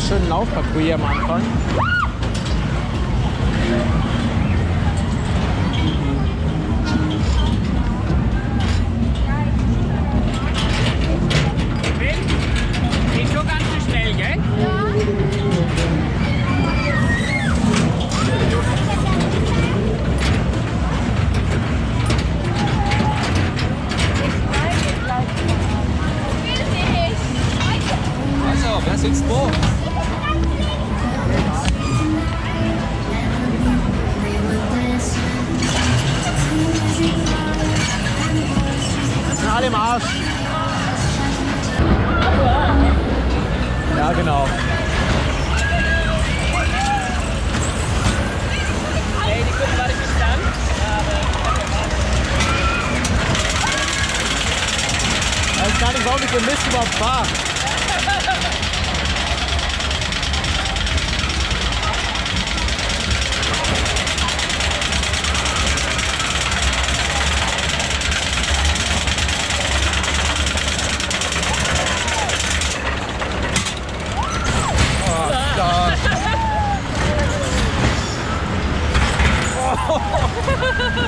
schöne Laufpatrouille am Anfang. Geht schon ganz schön schnell, gell? Also, wer sitzt wo? Sind alle im Arsch. Ja, genau. Ey, die gucken gerade nicht an. Ich weiß gar nicht, warum ich den Mist überhaupt fahre.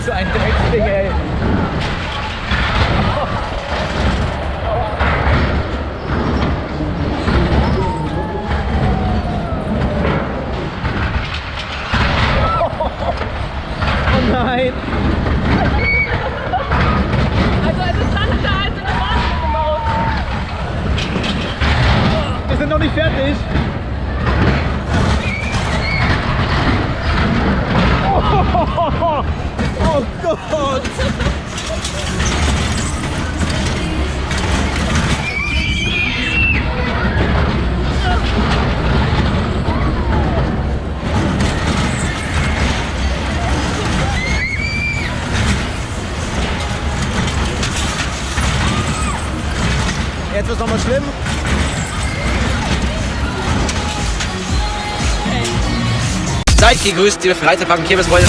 So ein Drecksding, ey. Oh nein. Also es ist sanfter als in der Maus. Wir sind noch nicht fertig. Oh Gott! Jetzt ist nochmal schlimm. Seid gegrüßt, liebe Freizeitpark und Kirmesfreunde.